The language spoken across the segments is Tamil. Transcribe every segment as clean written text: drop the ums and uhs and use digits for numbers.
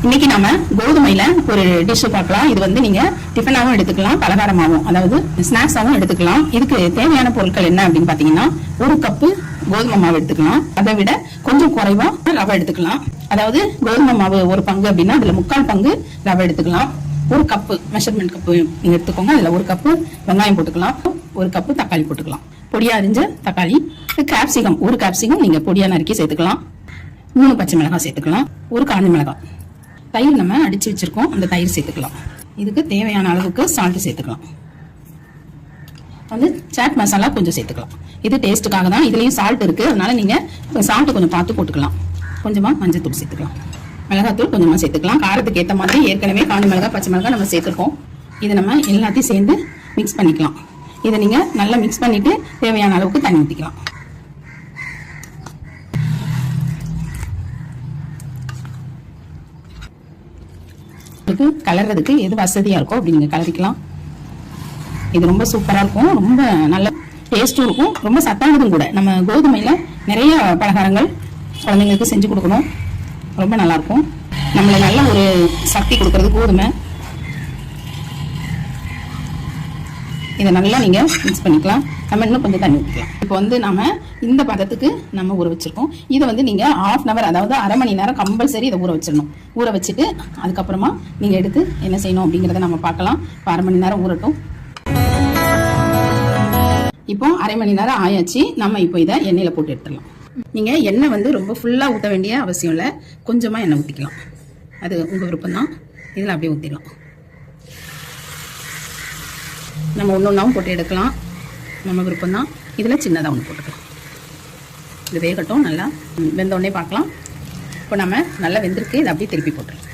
இன்னைக்கு நாம கோதுமையில ஒரு டிஷ் பார்க்கலாம். இது வந்து நீங்க டிஃபனாவும் எடுத்துக்கலாம், பலகாரமாவும், அதாவது ஸ்நாக்ஸாவும் எடுத்துக்கலாம். இதுக்கு தேவையான பொருட்கள் என்ன அப்படின்னு பாத்தீங்கன்னா, ஒரு கப்பு கோதுமை மாவு எடுத்துக்கலாம். அதை விட கொஞ்சம் குறைவா ரவை எடுத்துக்கலாம். அதாவது கோதுமை மாவு ஒரு பங்கு அப்படின்னா அதுல 3/4 பங்கு ரவை எடுத்துக்கலாம். ஒரு கப்பு மெஷர்மெண்ட் கப்பு நீங்க எடுத்துக்கோங்க. அதுல ஒரு கப்பு வெங்காயம் போட்டுக்கலாம், ஒரு கப்பு தக்காளி போட்டுக்கலாம், பொடியா அரிஞ்ச தக்காளி, கேப்சிகம், ஒரு கேப்சிகம் நீங்க பொடியா நறுக்கி சேர்த்துக்கலாம், 3 பச்சை மிளகாய் சேர்த்துக்கலாம், ஒரு காஞ்ச மிளகாய், தயிர் நம்ம அடிச்சு வச்சிருக்கோம், அந்த தயிர் சேர்த்துக்கலாம். இதுக்கு தேவையான அளவுக்கு சால்ட் சேர்த்துக்கலாம். வந்து சாட் மசாலா கொஞ்சம் சேர்த்துக்கலாம். இது டேஸ்ட்டுக்காக தான், இதுலயும் சால்ட் இருக்கு, அதனால நீங்க சால்ட் கொஞ்சம் பார்த்து போட்டுக்கலாம். கொஞ்சமா மஞ்சள் சேர்த்துக்கலாம், மிளகாத்தூள் கொஞ்சமா சேர்த்துக்கலாம். காரத்துக்கு ஏற்ற மாதிரி ஏற்கனவே காஞ்ச மிளகாய் பச்சை மிளகாய் நம்ம சேர்த்துருக்கோம். இதை நம்ம எல்லாத்தையும் சேர்ந்து மிக்ஸ் பண்ணிக்கலாம். இதை நீங்க நல்லா மிக்ஸ் பண்ணிட்டு தேவையான அளவுக்கு தண்ணி ஊற்றிக்கலாம். கலர்றதுக்கு எது வசதியா இருக்கோ அப்படி நீங்க கலரிக்கலாம். இது ரொம்ப சூப்பரா இருக்கும், ரொம்ப நல்ல டேஸ்டும் இருக்கும், ரொம்ப சத்தானதும் கூட. நம்ம கோதுமையில நிறைய பலகாரங்கள் குழந்தைங்களுக்கு செஞ்சு கொடுக்கணும், ரொம்ப நல்லா இருக்கும். நம்மள நல்ல ஒரு சக்தி கொடுக்கறது கோதுமை. இதை நல்லா நீங்க மிக்ஸ் பண்ணிக்கலாம். நம்ம இன்னும் கொஞ்சம் தண்ணி ஊற்றிக்கலாம். இப்போ வந்து நம்ம இந்த பதத்துக்கு நம்ம ஊற வச்சிருக்கோம். இதை வந்து நீங்க 1/2 hour, அதாவது அரை மணி நேரம் கம்பல்சரி இதை ஊற வச்சிடணும். ஊற வச்சுட்டு அதுக்கப்புறமா நீங்க எடுத்து என்ன செய்யணும் அப்படிங்கிறத நம்ம பார்க்கலாம். இப்போ அரை மணி நேரம் ஊறட்டும். இப்போ அரை மணி நேரம் ஆயாச்சு. நம்ம இப்போ இதை எண்ணெயில போட்டு எடுத்துடலாம். நீங்க எண்ணெய் வந்து ரொம்ப ஃபுல்லா ஊற்ற வேண்டிய அவசியம் இல்லை, கொஞ்சமா எண்ணெய் ஊற்றிக்கலாம். அது உங்க விருப்பம் தான். இதில் அப்படியே ஊற்றிடலாம். நம்ம ஒன்னொன்னாவும் போட்டு எடுக்கலாம், நம்ம விருப்பம் தான். இதில் சின்னதாக ஒன்று போட்டுக்கலாம். இது வேகட்டும், நல்லா வெந்தோடனே பார்க்கலாம். இப்போ நம்ம நல்லா வெந்திருக்கு, இதை அப்படியே திருப்பி போட்டுக்கலாம்.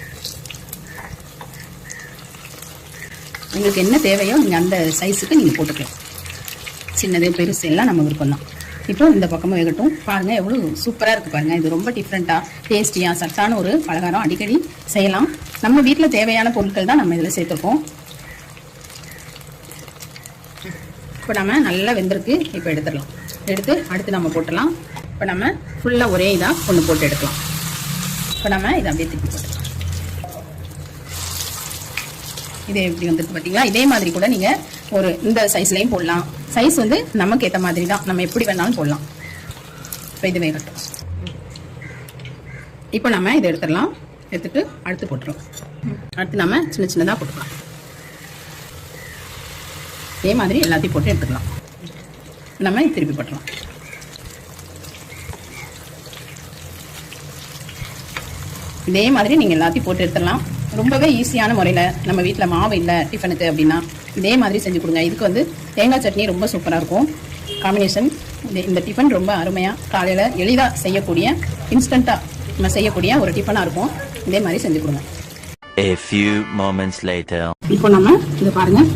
உங்களுக்கு என்ன தேவையோ நீங்கள் அந்த சைஸுக்கு நீங்கள் போட்டுக்கலாம். சின்னது பெருசு எல்லாம் நம்ம விருப்பம் தான். இப்போ இந்த பக்கமும் வேகட்டும். பாருங்கள் எவ்வளோ சூப்பராக இருக்குது பாருங்கள். இது ரொம்ப டிஃப்ரெண்ட்டாக டேஸ்டியாக சத்தான ஒரு பலகாரம், அடிக்கடி செய்யலாம். நம்ம வீட்டில் தேவையான பொருட்கள் தான் நம்ம இதில் சேர்த்துருக்கோம். இப்போ நம்ம நல்லா வெந்திருக்கு. இப்போ எடுத்துடலாம். எடுத்து அடுத்து நம்ம போட்டுடலாம். இப்போ நம்ம ஃபுல்லாக ஒரே இதாக ஒன்று போட்டு எடுக்கலாம். இப்போ நம்ம இதை அப்படியே திருப்பி போட்டுக்கலாம். இதே எப்படி வந்துருக்கு பார்த்தீங்களா? இதே மாதிரி கூட நீங்கள் ஒரு இந்த சைஸ்லையும் போடலாம். சைஸ் வந்து நமக்கு ஏற்ற மாதிரி தான், நம்ம எப்படி வேணாலும் போடலாம். இப்போ இது வேகட்டும். இப்போ நம்ம இதை எடுத்துடலாம். எடுத்துட்டு அடுத்து போட்டுருவோம். அடுத்து நம்ம சின்ன சின்னதாக போட்டுக்கலாம். இதே மாதிரி எல்லாத்தையும் போட்டு எடுத்துக்கலாம். நம்ம திருப்பி போட்டுடலாம். இதே மாதிரி நீங்கள் எல்லாத்தையும் போட்டு எடுத்துடலாம். ரொம்பவே ஈஸியான முறையில், நம்ம வீட்டில் மாவு இல்லை டிஃபனுக்கு அப்படின்னா இதே மாதிரி செஞ்சு கொடுங்க. இதுக்கு வந்து தேங்காய் சட்னி ரொம்ப சூப்பராக இருக்கும் காம்பினேஷன். இந்த டிஃபன் ரொம்ப அருமையாக காலையில் எளிதாக செய்யக்கூடிய, இன்ஸ்டண்ட்டாக நம்ம செய்யக்கூடிய ஒரு டிஃபனாக இருக்கும். இதே மாதிரி செஞ்சு கொடுங்க. A few moments later. இப்போ நம்ம இதை பாருங்கள்,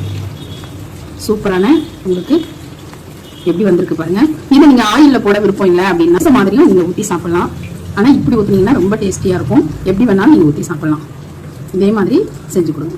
சூப்பரான உங்களுக்கு எப்படி வந்திருக்கு பாருங்க. இதை நீங்க ஆயில்ல போட விருப்பம் இல்லை அப்படின்னா மாதிரியும் நீங்க ஊற்றி சாப்பிடலாம். ஆனா இப்படி ஊற்றினீங்கன்னா ரொம்ப டேஸ்டியா இருக்கும். எப்படி வேணாலும் நீங்க ஊற்றி சாப்பிடலாம். இதே மாதிரி செஞ்சு கொடுங்க.